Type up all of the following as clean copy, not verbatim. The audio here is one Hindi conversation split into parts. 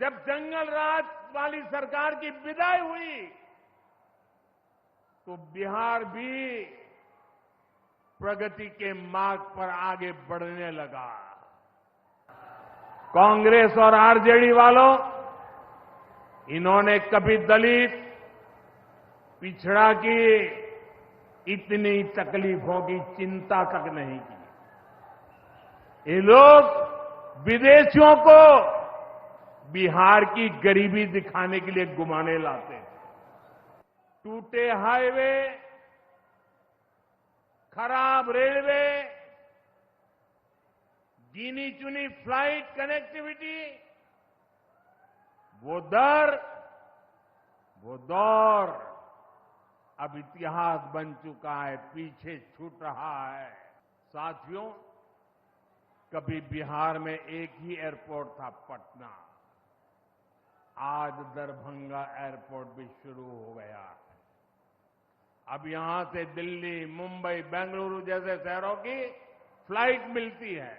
जब जंगल राज वाली सरकार की विदाई हुई तो बिहार भी प्रगति के मार्ग पर आगे बढ़ने लगा। कांग्रेस और आरजेडी वालों, इन्होंने कभी दलित, पिछड़ा की इतनी तकलीफों की चिंता तक नहीं की। ये लोग विदेशियों को बिहार की गरीबी दिखाने के लिए घुमाने लाते हैं। टूटे हाईवे, खराब रेलवे, गिनी चुनी फ्लाइट कनेक्टिविटी, वो दौर अब इतिहास बन चुका है, पीछे छूट रहा है। साथियों, कभी बिहार में एक ही एयरपोर्ट था, पटना। आज दरभंगा एयरपोर्ट भी शुरू हो गया है। अब यहां से दिल्ली, मुंबई, बेंगलुरु जैसे शहरों की फ्लाइट मिलती है।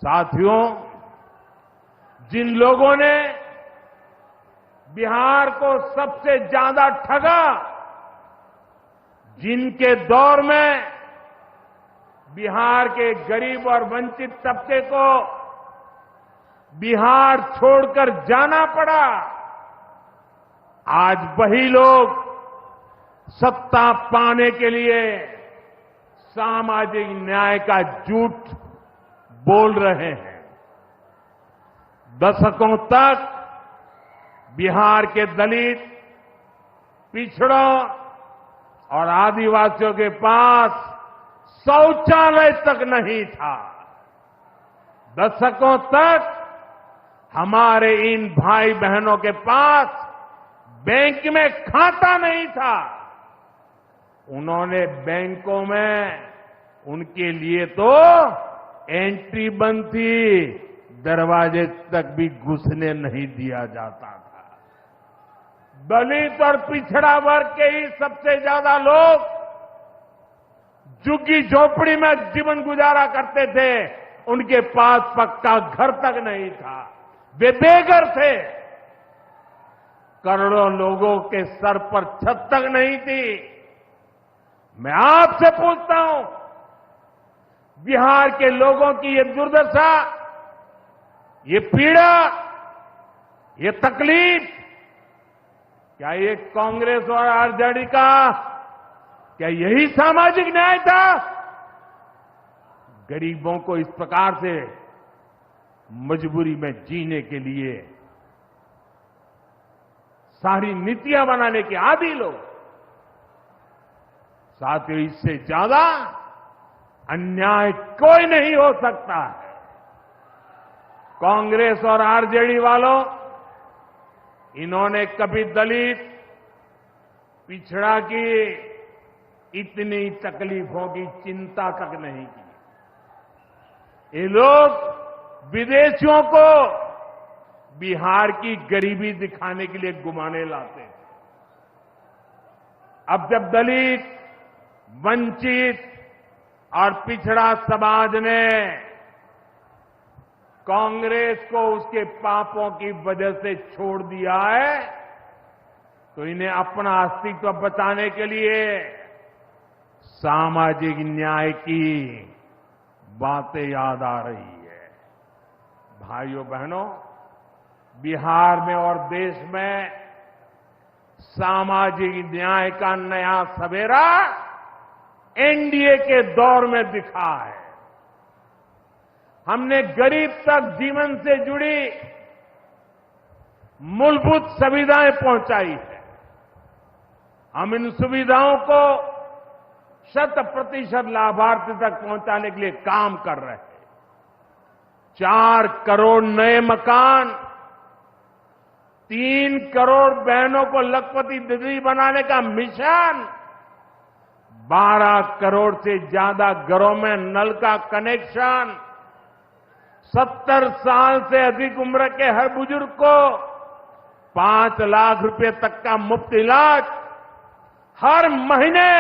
साथियों, जिन लोगों ने बिहार को सबसे ज्यादा ठगा, जिनके दौर में बिहार के गरीब और वंचित तबके को बिहार छोड़कर जाना पड़ा, आज वही लोग सत्ता पाने के लिए सामाजिक न्याय का झूठ बोल रहे हैं। दशकों तक बिहार के दलित, पिछड़ों और आदिवासियों के पास शौचालय तक नहीं था। दशकों तक हमारे इन भाई बहनों के पास बैंक में खाता नहीं था। उन्होंने बैंकों में उनके लिए तो एंट्री बंद थी, दरवाजे तक भी घुसने नहीं दिया जाता था। दलित और पिछड़ा वर्ग के ही सबसे ज्यादा लोग झुग्गी झोपड़ी में जीवन गुजारा करते थे, उनके पास पक्का घर तक नहीं था, वे बेघर थे। करोड़ों लोगों के सर पर छत तक नहीं थी। मैं आपसे पूछता हूं, बिहार के लोगों की ये दुर्दशा, ये पीड़ा, ये तकलीफ, क्या ये कांग्रेस और आरजेडी का, क्या यही सामाजिक न्याय था? गरीबों को इस प्रकार से मजबूरी में जीने के लिए सारी नीतियां बनाने के आदी लोग। साथियों, इससे ज्यादा अन्याय कोई नहीं हो सकता है। कांग्रेस और आरजेडी वालों, इन्होंने कभी दलित, पिछड़ा की इतनी तकलीफों की चिंता तक नहीं की। ये लोग विदेशियों को बिहार की गरीबी दिखाने के लिए घुमाने लाते हैं। अब जब दलित, वंचित और पिछड़ा समाज ने कांग्रेस को उसके पापों की वजह से छोड़ दिया है, तो इन्हें अपना अस्तित्व बचाने के लिए सामाजिक न्याय की बातें याद आ रही है। भाइयों बहनों, बिहार में और देश में सामाजिक न्याय का नया सवेरा एनडीए के दौर में दिखा है। हमने गरीब तक जीवन से जुड़ी मूलभूत सुविधाएं पहुंचाई है। हम इन सुविधाओं को 100% लाभार्थी तक पहुंचाने के लिए काम कर रहे हैं। 4 करोड़ नए मकान, 3 करोड़ बहनों को लखपति दीदी बनाने का मिशन, 12 करोड़ से ज्यादा घरों में नल का कनेक्शन, 70 साल से अधिक उम्र के हर बुजुर्ग को 5 लाख रुपए तक का मुफ्त इलाज, हर महीने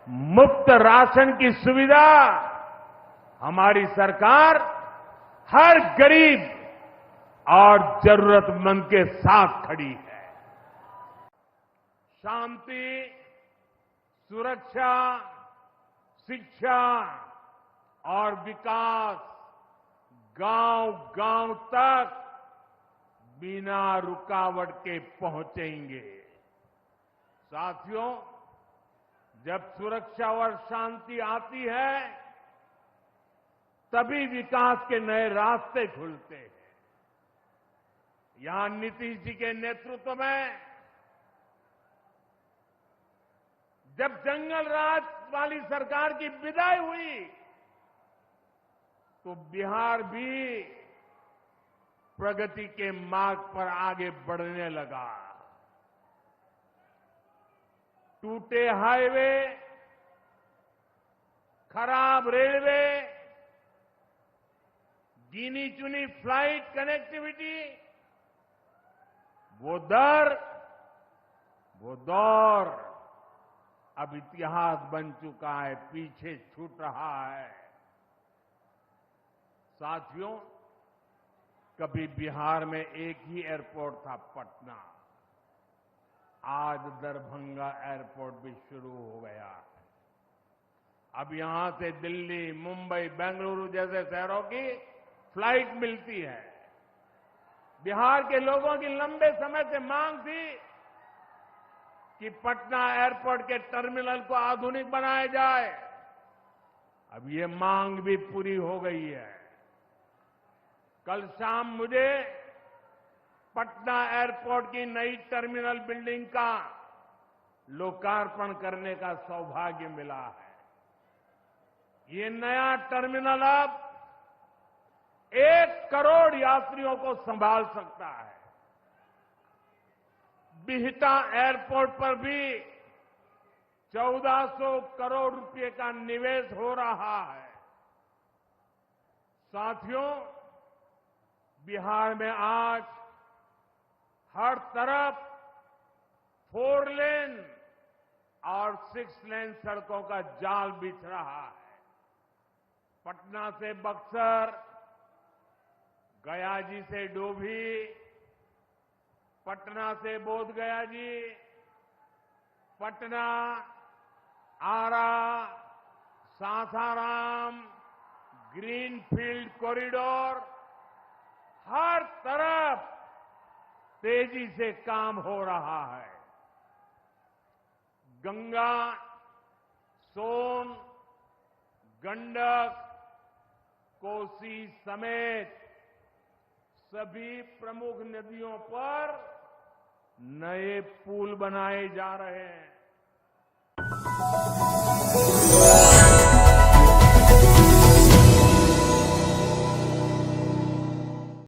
मुफ्त राशन की सुविधा। हमारी सरकार हर गरीब, और जरूरतमंद के साथ खड़ी है। शांति, सुरक्षा, शिक्षा और विकास गांव-गांव तक बिना रुकावट के पहुंचेंगे। साथियों, जब सुरक्षा और शांति आती है, तभी विकास के नए रास्ते खुलते हैं। यहां नीतीश जी के नेतृत्व में जब जंगल राज वाली सरकार की विदाई हुई, तो बिहार भी प्रगति के मार्ग पर आगे बढ़ने लगा। टूटे हाईवे, खराब रेलवे, गिनी चुनी फ्लाइट कनेक्टिविटी, वो दौर अब इतिहास बन चुका है, पीछे छूट रहा है। साथियों, कभी बिहार में एक ही एयरपोर्ट था, पटना। आज दरभंगा एयरपोर्ट भी शुरू हो गया है। अब यहां से दिल्ली, मुंबई, बेंगलुरु जैसे शहरों की फ्लाइट मिलती है। बिहार के लोगों की लंबे समय से मांग थी कि पटना एयरपोर्ट के टर्मिनल को आधुनिक बनाया जाए। अब ये मांग भी पूरी हो गई है। कल शाम मुझे पटना एयरपोर्ट की नई टर्मिनल बिल्डिंग का लोकार्पण करने का सौभाग्य मिला है। ये नया टर्मिनल अब 1 करोड़ यात्रियों को संभाल सकता है। बिहटा एयरपोर्ट पर भी 1400 करोड़ रुपए का निवेश हो रहा है। साथियों, बिहार में आज हर तरफ 4 लेन और 6 लेन सड़कों का जाल बिछ रहा है। पटना से बक्सर, गया जी से डोभी, पटना से बोधगया जी, पटना, आरा, सासाराम, ग्रीनफील्ड कॉरिडोर, हर तरफ तेजी से काम हो रहा है। गंगा, सोन, गंडक, कोसी समेत सभी प्रमुख नदियों पर नए पुल बनाए जा रहे हैं।